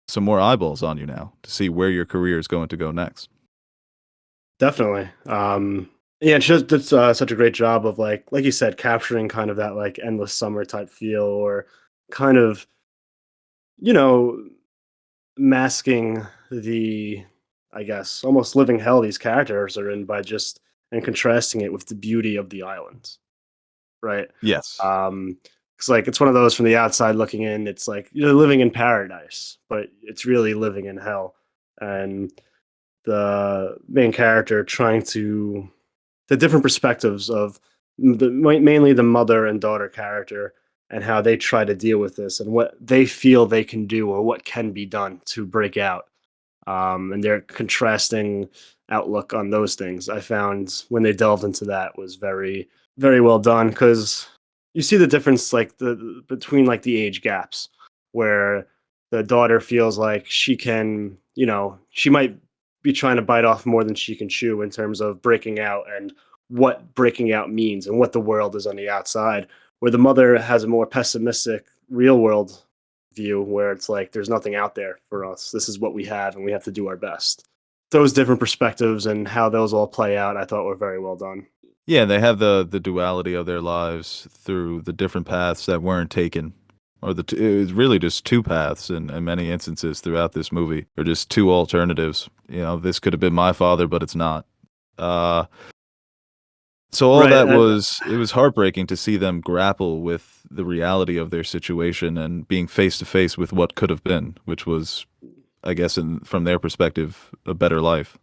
some more eyeballs on you now to see where your career is going to go next. Definitely. Yeah, and she does such a great job of like you said, capturing kind of that like endless summer type feel, or kind of you know masking the, I guess, almost living hell these characters are in by just and contrasting it with the beauty of the islands, right? Yes. It's like it's one of those from the outside looking in. It's like you're living in paradise, but it's really living in hell, and the main character trying to the different perspectives of mainly the mother and daughter character and how they try to deal with this and what they feel they can do or what can be done to break out, and their contrasting outlook on those things I found when they delved into that was very very well done because you see the difference like the between like the age gaps where the daughter feels like she can, she might be trying to bite off more than she can chew in terms of breaking out and what breaking out means and what the world is on the outside, where the mother has a more pessimistic real world view where it's like there's nothing out there for us, this is what we have and we have to do our best. Those different perspectives and how those all play out I thought were very well done. Yeah, they have the duality of their lives through the different paths that weren't taken, or it was really just two paths in many instances throughout this movie, or just two alternatives. This could have been my father, but it's not. Uh, so all Right, that and it was heartbreaking to see them grapple with the reality of their situation and being face to face with what could have been, which was, I guess, from their perspective, a better life.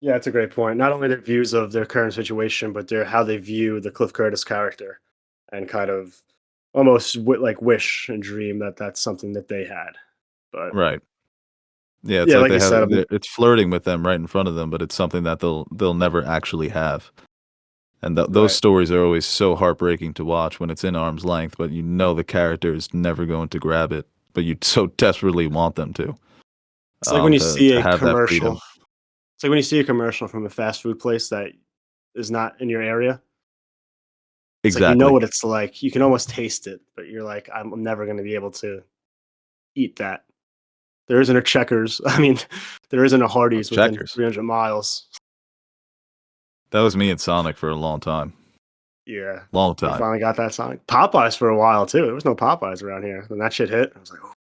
yeah, it's a great point. Not only their views of their current situation, but their how they view the Cliff Curtis character, and kind of almost like wish and dream that that's something that they had. But Right. Yeah, it's yeah, like like you said, it's flirting with them right in front of them, but it's something that they'll never actually have. And those right. stories are always so heartbreaking to watch when it's in arm's length, but you know the character is never going to grab it, but you so desperately want them to, It's like when you to see a have that commercial. freedom. It's like when you see a commercial from a fast food place that is not in your area. It's like you know Exactly. what it's like. You can almost taste it, but you're like, I'm never going to be able to eat that. There isn't a Checkers. I mean, there isn't a Hardee's within Checkers. 300 miles. That was me and Sonic for a long time. Yeah, Long we time. finally got that sign. Popeyes for a while too. There was no Popeyes around here. When that shit hit, I was like, oh.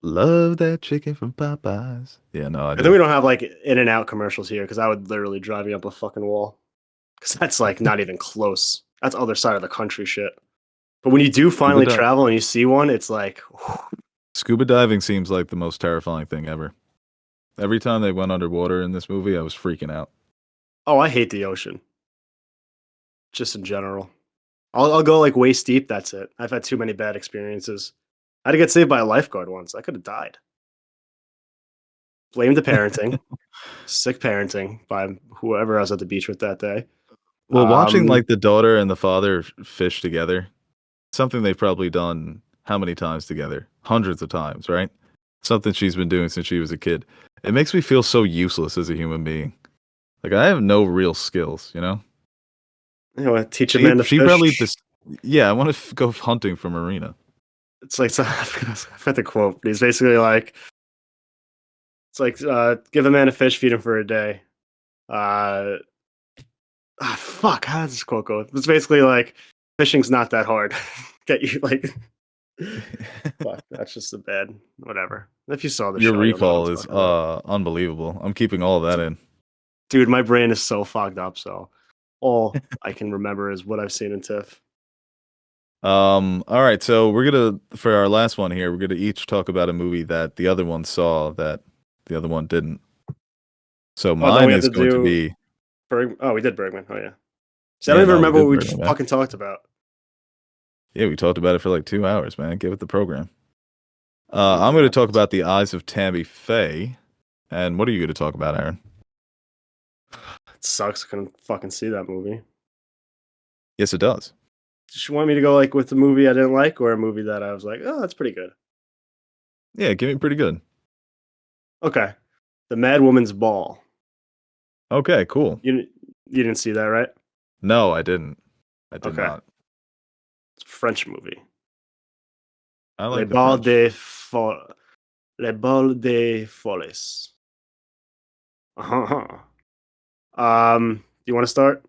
Love that chicken from Popeyes. Yeah, no, I And then do. we don't have like In and Out commercials here because I would literally drive you up a fucking wall because that's like not even close. That's other side of the country shit. But when you do Scuba finally dive. travel and you see one, it's like, Scuba diving seems like the most terrifying thing ever. Every time they went underwater in this movie, I was freaking out. oh, I hate the ocean just in general. I'll go like waist deep. That's it. I've had too many bad experiences. I had to get saved by a lifeguard once. I could have died. Blame the parenting, sick parenting by whoever I was at the beach with that day. Well, watching Um, like the daughter and the father fish together, something they've probably done how many times together? Hundreds of times, right? Something she's been doing since she was a kid. It makes me feel so useless as a human being. Like I have no real skills, you know? teach a She man to she fish. probably just yeah, I want to go hunting for Marina. It's like I forgot the quote, but he's basically like, it's like give a man a fish, feed him for a day. Uh, fuck, how does this quote go? It's basically like fishing's not that hard. Get you like, fuck, that's just a bad whatever. If you saw the Your show, you'll know what I'm recall is talking about. unbelievable. I'm keeping all of that in. Dude, my brain is so fogged up. So all I can remember is what I've seen in TIFF. All right, so we're gonna for our last one here, we're gonna each talk about a movie that the other one saw that the other one didn't. So Oh, then we mine have is to going to do be Oh, we did Bergman. Oh yeah. See, I don't yeah, even no, we remember what did we Bergman, man. fucking talked about. Yeah, we talked about it for like 2 hours, man. Give it the program. Oh I'm my going to god. talk about the eyes of Tammy Faye, and what are you going to talk about, Aaron? It sucks. I couldn't fucking see that movie. Yes, it does. Did you want me to go like with the movie I didn't like or a movie that I was like, oh, that's pretty good? Yeah, give me pretty good. Okay. The Mad Woman's Ball. Okay, cool. You didn't see that, right? No, I didn't. I did Okay. not. It's a French movie. I Les like the Balles French. des Fol Les Balles des Folles. Uh-huh. You want to start?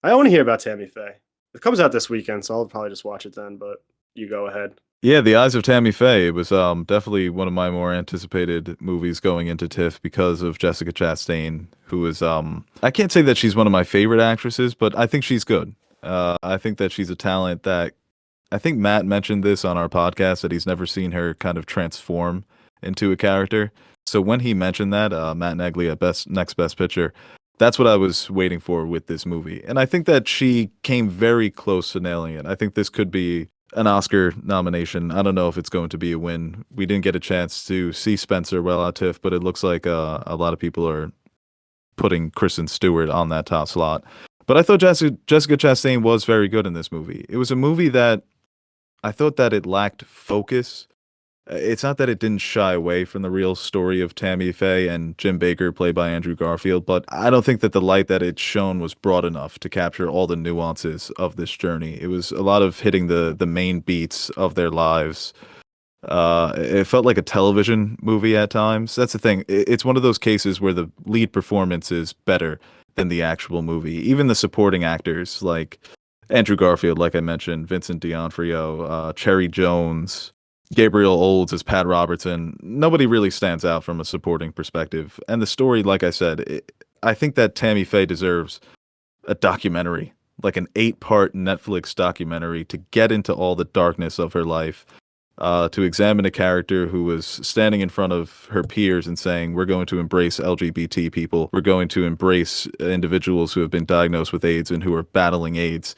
I want to hear about Tammy Faye. It comes out this weekend, so I'll probably just watch it then, but you go ahead. Yeah, The Eyes of Tammy Faye. It was definitely one of my more anticipated movies going into TIFF because of Jessica Chastain, who is I can't say that she's one of my favorite actresses, but I think she's good. I think that she's a talent that I think Matt mentioned this on our podcast that he's never seen her kind of transform into a character. So when he mentioned that, Matt Negley at Best Next Best Picture, that's what I was waiting for with this movie. And I think that she came very close to nailing it. I think this could be an Oscar nomination. I don't know if it's going to be a win. We didn't get a chance to see Spencer well at TIFF, but it looks like a lot of people are putting Kristen Stewart on that top slot. But I thought Jessica Chastain was very good in this movie. It was a movie that I thought that it lacked focus. It's not that it didn't shy away from the real story of Tammy Faye and Jim Baker, played by Andrew Garfield, but I don't think that the light that it shone was broad enough to capture all the nuances of this journey. It was a lot of hitting the main beats of their lives. It felt like a television movie at times. That's the thing. It's one of those cases where the lead performance is better than the actual movie. Even the supporting actors, like Andrew Garfield, like I mentioned, Vincent D'Onofrio, Cherry Jones, Gabriel Olds as Pat Robertson. Nobody really stands out from a supporting perspective. And the story, like I said, I think that Tammy Faye deserves a documentary, like an 8-part Netflix documentary to get into all the darkness of her life, to examine a character who was standing in front of her peers and saying, we're going to embrace LGBT people. We're going to embrace individuals who have been diagnosed with AIDS and who are battling AIDS.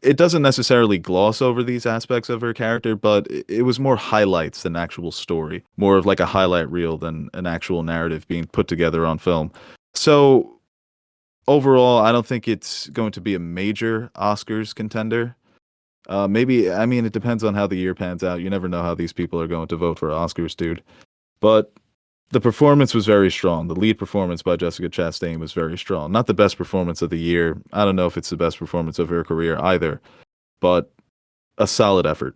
It doesn't necessarily gloss over these aspects of her character, but it was more highlights than actual story, more of like a highlight reel than an actual narrative being put together on film. So overall, I don't think it's going to be a major Oscars contender. Maybe, I mean, it depends on how the year pans out. You never know how these people are going to vote for Oscars, dude. But The performance was very strong. The lead performance by Jessica Chastain was very strong. Not the best performance of the year. I don't know if it's the best performance of her career either, but a solid effort.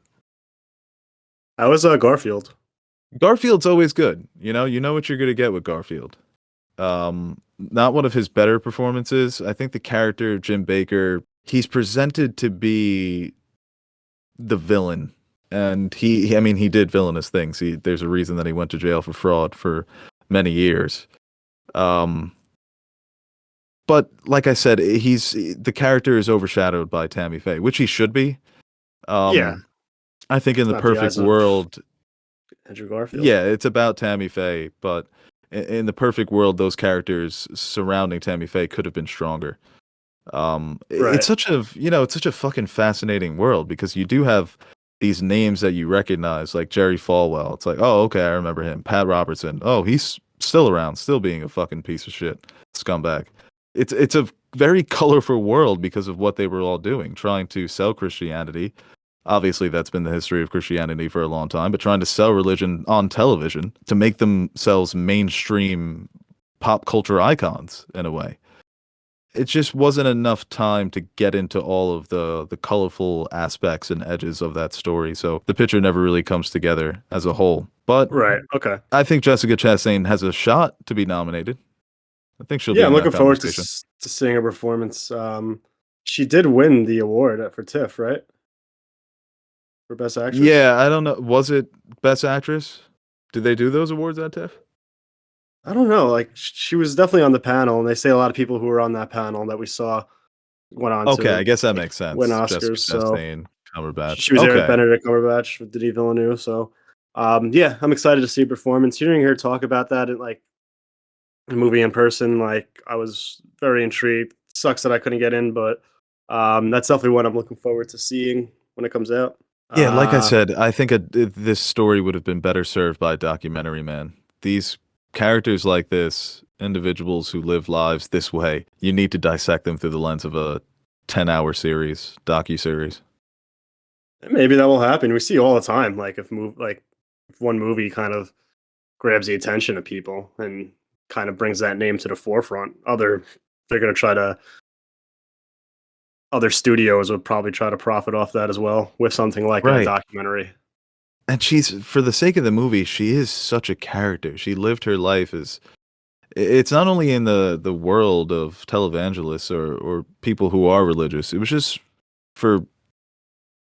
How was Garfield? Garfield's always good. You know what you're going to get with Garfield. Not one of his better performances. I think the character of Jim Baker, he's presented to be the villain, and I mean, he did villainous things. There's a reason that he went to jail for fraud for many years. Um, but like I said, the character is overshadowed by Tammy Faye, which he should be. Yeah, I think in it's the not the perfect eyes of world, Andrew Garfield. yeah, it's about Tammy Faye, but in the perfect world, those characters surrounding Tammy Faye could have been stronger. It's Right. such a it's such a fucking fascinating world because you do have these names that you recognize, like Jerry Falwell. It's like, oh, okay, I remember him. Pat Robertson. Oh, he's still around, still being a fucking piece of shit scumbag. It's a very colorful world because of what they were all doing, trying to sell Christianity. Obviously, that's been the history of Christianity for a long time, but trying to sell religion on television to make themselves mainstream pop culture icons in a way. It just wasn't enough time to get into all of the colorful aspects and edges of that story. So the picture never really comes together as a whole. But Right. Okay. I think Jessica Chastain has a shot to be nominated. I think she'll Yeah, be I'm in that looking forward to conversation. to seeing her performance. She did win the award for TIFF, right? For Best Actress. Yeah, I don't know. Was it Best Actress? Did they do those awards at TIFF? I don't know. Like she was definitely on the panel, and they say a lot of people who were on that panel that we saw went on Okay, I to guess that like makes win sense. Jessica Oscars. So Chastain, Cumberbatch. she was there with Okay. Benedict Cumberbatch with Denis Villeneuve. So yeah, I'm excited to see her performance. Hearing her talk about that at like a movie in person, like I was very intrigued. Sucks that I couldn't get in, but that's definitely what I'm looking forward to seeing when it comes out. Yeah, like I Uh, said, I think this story would have been better served by a documentary, man. These characters like this, individuals who live lives this way, you need to dissect them through the lens of a 10-hour series, docu-series. Maybe that will happen. We see all the time, like if one movie kind of grabs the attention of people and kind of brings that name to the forefront. They're going to try to other studios would probably try to profit off that as well with something like a Right. documentary. And for the sake of the movie, she is such a character. She lived her life as it's not only in the world of televangelists or people who are religious. It was just for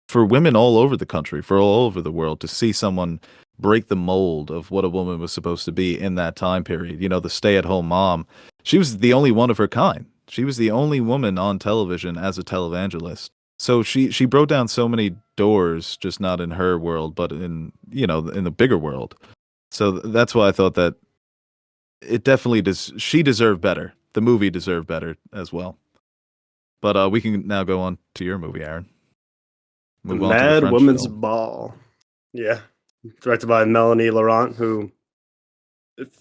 for women all over the country, for all over the world, to see someone break the mold of what a woman was supposed to be in that time period. The stay-at-home mom. She was the only one of her kind. She was the only woman on television as a televangelist. So she broke down so many doors, just not in her world, but in the bigger world. So that's why I thought that it definitely does. She deserved better. The movie deserved better as well. But we can now go on to your movie, Aaron. The Move on to the Mad French Woman's film. Ball. Yeah. Directed by Melanie Laurent, who,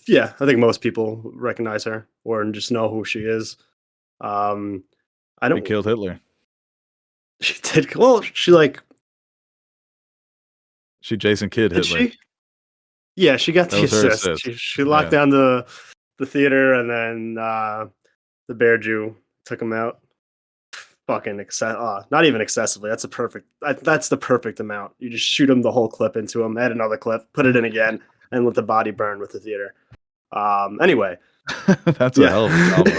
yeah, I think most people recognize her or just know who she is. Um, I She don't, killed Hitler. she did, well, she like, She Jason Kidd did Hitler. she? Yeah, she got That the was her assist. assist. She locked Yeah. down the theater and then the Bear Jew took him out. Fucking not even excessively. That's the perfect amount. You just shoot him the whole clip into him, add another clip, put it in again, and let the body burn with the theater. Anyway, That's a yeah. hell of a combo.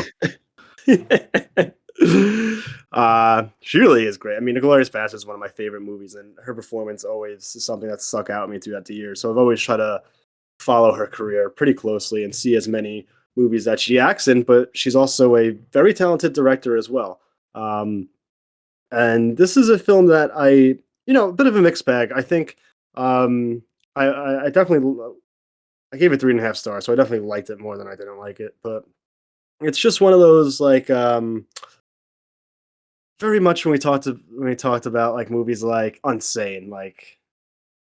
She really is great. I mean, *Inglourious Basterds* is one of my favorite movies, and her performance always is something that's stuck out at me throughout the years. So I've always tried to follow her career pretty closely and see as many movies that she acts in. But she's also a very talented director as well. Um, and this is a film that a bit of a mixed bag. I think I definitely I gave it 3.5 stars, so I definitely liked it more than I didn't like it. But it's just one of those like very much when we talked about like movies like Unsane, like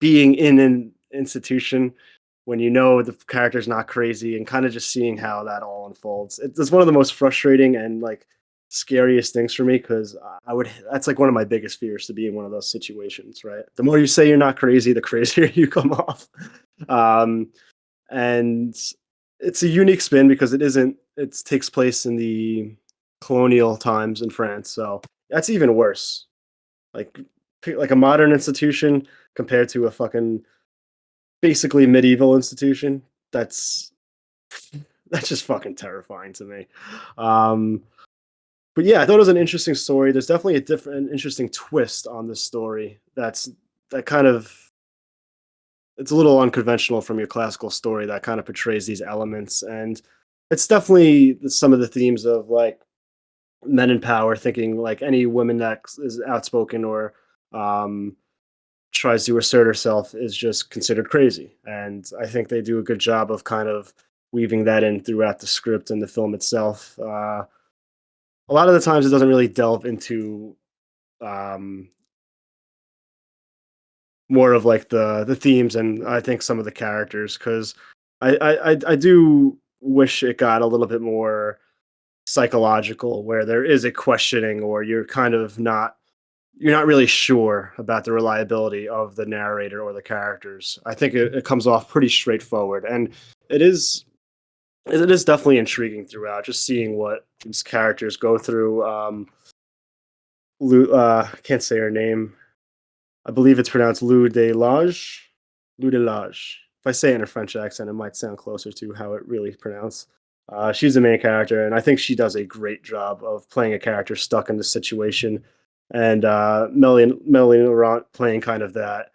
being in an institution when you know the character's not crazy and kind of just seeing how that all unfolds. It's one of the most frustrating and like scariest things for me because I would that's like one of my biggest fears to be in one of those situations, right? The more you say you're not crazy, the crazier you come off. Um, and it's a unique spin because it isn't. It takes place in the colonial times in France, so that's even worse. Like like a modern institution compared to a fucking basically medieval institution. That's that's just fucking terrifying to me. Um, but yeah, I thought it was an interesting story. There's definitely a different, interesting twist on this story. That kind of it's a little unconventional from your classical story that kind of portrays these elements, and it's definitely some of the themes of like men in power thinking like any woman that is outspoken or um, tries to assert herself is just considered crazy. And I think they do a good job of kind of weaving that in throughout the script and the film itself. A lot of the times, it doesn't really delve into um, more of like the themes and I think some of the characters because I do wish it got a little bit more psychological where there is a questioning or you're not really sure about the reliability of the narrator or the characters. I think it comes off pretty straightforward, and it is it is definitely intriguing throughout, just seeing what these characters go through. I can't say her name. I believe it's pronounced Lou de Lage. Lou de Lage. If I say it in a French accent, it might sound closer to how it really pronounced. She's the main character, and I think she does a great job of playing a character stuck in the situation. And Melanie Laurent playing kind of that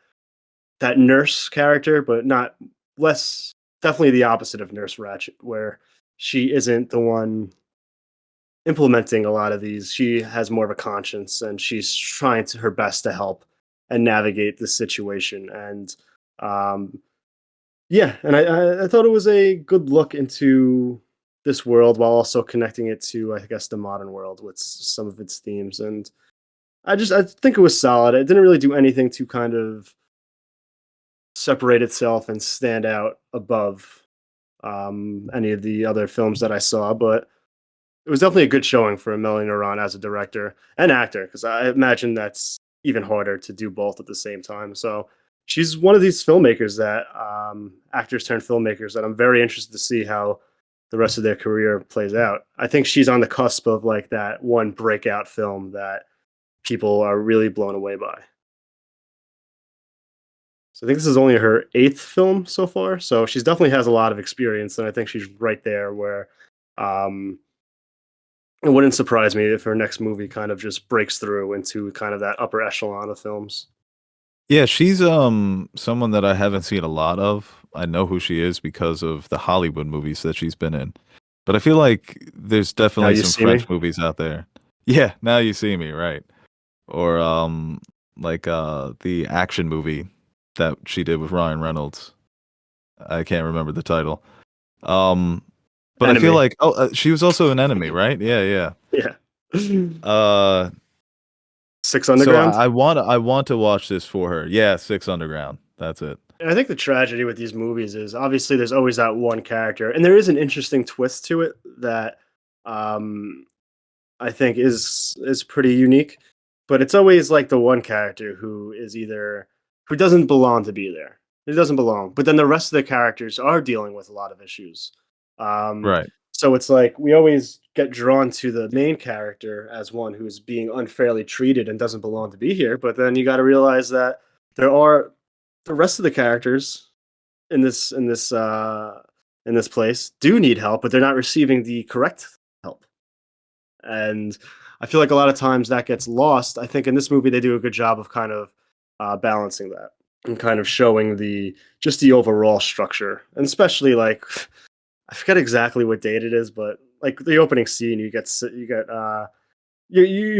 nurse character, but not less. Definitely the opposite of Nurse Ratchet, where she isn't the one implementing a lot of these. She has more of a conscience, and she's trying her best to help and navigate the situation. And um, yeah, and I thought it was a good look into this world while also connecting it to, I guess, the modern world with some of its themes. And I think it was solid. It didn't really do anything to kind of separate itself and stand out above any of the other films that I saw, but it was definitely a good showing for Melanie Laurent as a director and actor, because I imagine that's even harder to do both at the same time. So she's one of these filmmakers that actors turn filmmakers that I'm very interested to see how the rest of their career plays out. I think she's on the cusp of like that one breakout film that people are really blown away by. So I think this is only her eighth film so far. So she's definitely has a lot of experience, and I think she's right there where um, it wouldn't surprise me if her next movie kind of just breaks through into kind of that upper echelon of films. Yeah, she's someone that I haven't seen a lot of. I know who she is because of the Hollywood movies that she's been in. But I feel like there's Now definitely you some see French me. movies out there. Yeah, Now You See Me, right. Or like the action movie that she did with Ryan Reynolds. I can't remember the title. Um but I feel Enemy. like she was also an enemy, right? Yeah, yeah. Yeah. Uh Six so Underground. I want to watch this for her. Yeah, Six Underground. That's it. And I think the tragedy with these movies is obviously there's always that one character, and there is an interesting twist to it that um, I think is pretty unique. But it's always like the one character who is either who doesn't belong to be there. He doesn't belong. But then the rest of the characters are dealing with a lot of issues. Um, Right. so it's like we always get drawn to the main character as one who's being unfairly treated and doesn't belong to be here. But then you got to realize that there are the rest of the characters in this place do need help, but they're not receiving the correct help. And I feel like a lot of times that gets lost. I think in this movie they do a good job of kind of balancing that and kind of showing the just the overall structure, and especially like I forget exactly what date it is, but like the opening scene, you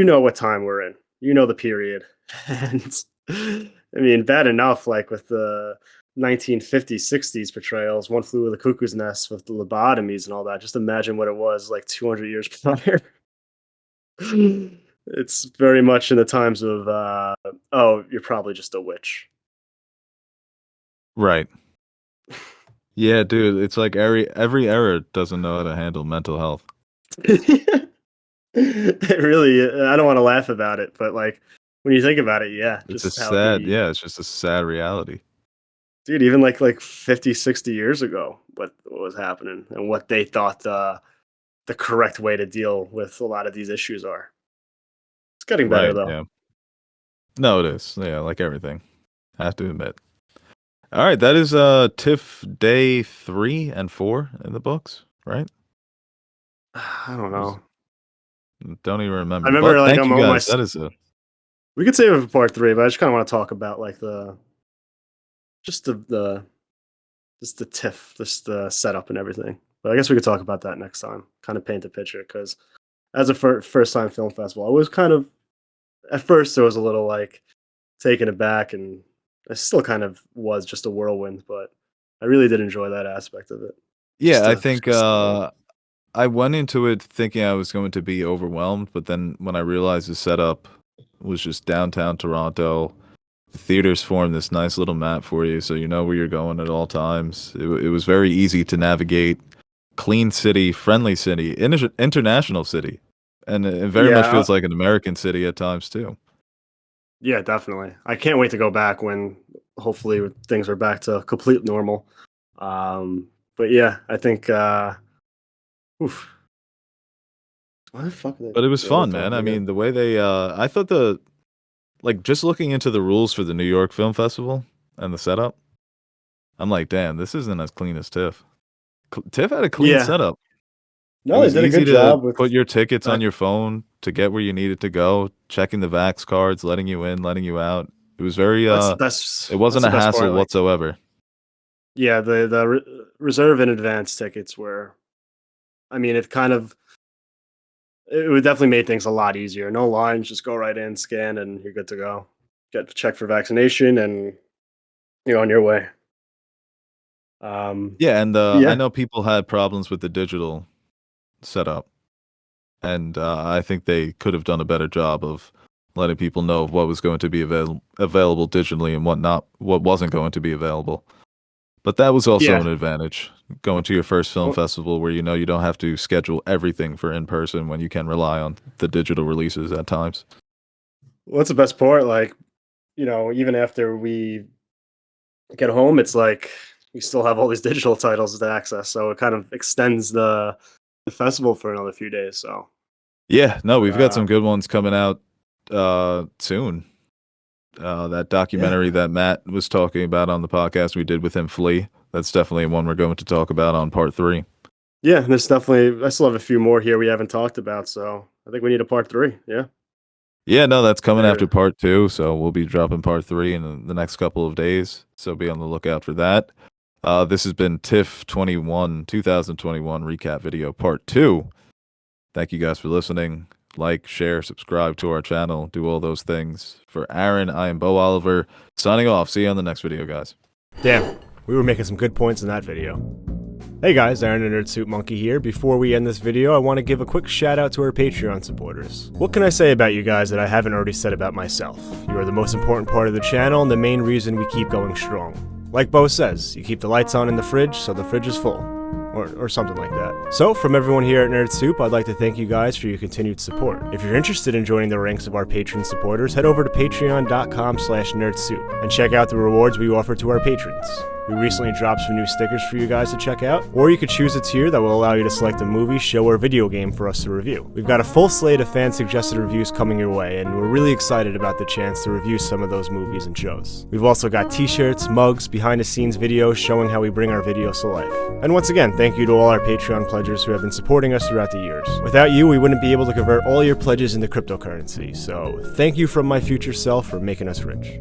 know what time we're in, you know the period, and I mean bad enough like with the 1950s 60s portrayals, One Flew Over the Cuckoo's Nest with the lobotomies and all that. Just imagine what it was like 200 years prior. It's very much in the times of oh, you're probably just a witch. Right. Yeah, dude, it's like every era doesn't know how to handle mental health. It really, I don't want to laugh about it, but like when you think about it, yeah, It's a just how sad, the yeah, it's just a sad reality. dude, even like 50, 60 years ago, what was happening and what they thought the correct way to deal with a lot of these issues are. It's getting better Right. though. Yeah. No, it is. Yeah, like everything. I have to admit. All right, that is TIFF day 3 and 4 in the books, right? I don't Was- know. Don't even I remember. remember But like thank I'm you on my. guys. That is a We could save it for part three, but I just kind of want to talk about like just the just the TIFF, just the setup and everything. But I guess we could talk about that next time. Kind of paint the picture because as a first time film festival, I was kind of at first there was a little like taken aback, and I still kind of was just a whirlwind, but I really did enjoy that aspect of it. Just Yeah, I to think just sit home. I went into it thinking I was going to be overwhelmed, but then when I realized the setup was just downtown Toronto, the theaters formed this nice little map for you, so you know where you're going at all times. It was very easy to navigate. Clean city, friendly city, international city, and it very much Yeah, feels like an American city at times too. yeah, definitely. I can't wait to go back when hopefully things are back to complete normal. But yeah, I think oof. Why the fuck are they But it was really fun, man. talking I again? mean, the way they, I thought like just looking into the rules for the New York Film Festival and the setup, I'm like, damn, this isn't as clean as TIFF. TIFF had a clean Yeah. setup. It No, they was did a easy good to job with put your tickets on back. your phone to get where you needed to go, checking the Vax cards, letting you in, letting you out. It was very, That's it wasn't the a best part. hassle Like, whatsoever. yeah, reserve and advance tickets were. I mean, it would definitely made things a lot easier. No lines, just go right in, scan, and you're good to go. Get checked for vaccination, and you're on your way. Yeah, and I Yeah, know people had problems with the digital setup, and I think they could have done a better job of letting people know of what was going to be available digitally and what wasn't going to be available. But that was also yeah. an advantage going to your first film Well, festival where you know you don't have to schedule everything for in person when you can rely on the digital releases at times. what's the best part? Like, even after we get home, it's like we still have all these digital titles to access, so it kind of extends the festival for another few days. So, Yeah, no, but we've got some good ones coming out soon. That yeah, documentary that Matt was talking about on the podcast we did with him, Flea. That's definitely one we're going to talk about on part 3. yeah. There's definitely. I still have a few more here we haven't talked about, so I think we need a part three. Yeah, Yeah, no, that's coming after there. part 2, so we'll be dropping part 3 in the next couple of days. So be on the lookout for that. This has been TIFF 2021 recap video part 2. Thank you guys for listening. Like, share, subscribe to our channel, do all those things. For Aaron, I am Beau Oliver, signing off. See you on the next video, guys. Damn, we were making some good points in that video. Hey guys, Aaron and Nerd Suit Monkey here. Before we end this video, I want to give a quick shout out to our Patreon supporters. What can I say about you guys that I haven't already said about myself? You are the most important part of the channel and the main reason we keep going strong. Like Bo says, you keep the lights on in the fridge so the fridge is full. Or something like that. So, from everyone here at Nerd Soup, I'd like to thank you guys for your continued support. If you're interested in joining the ranks of our Patreon supporters, head over to patreon.com/nerdsoup and check out the rewards we offer to our patrons. We recently dropped some new stickers for you guys to check out, or you could choose a tier that will allow you to select a movie, show, or video game for us to review. We've got a full slate of fan-suggested reviews coming your way, and we're really excited about the chance to review some of those movies and shows. We've also got t-shirts, mugs, behind-the-scenes videos showing how we bring our videos to life. And once again, thank you to all our Patreon pledgers who have been supporting us throughout the years. Without you, we wouldn't be able to convert all your pledges into cryptocurrency, so thank you from my future self for making us rich.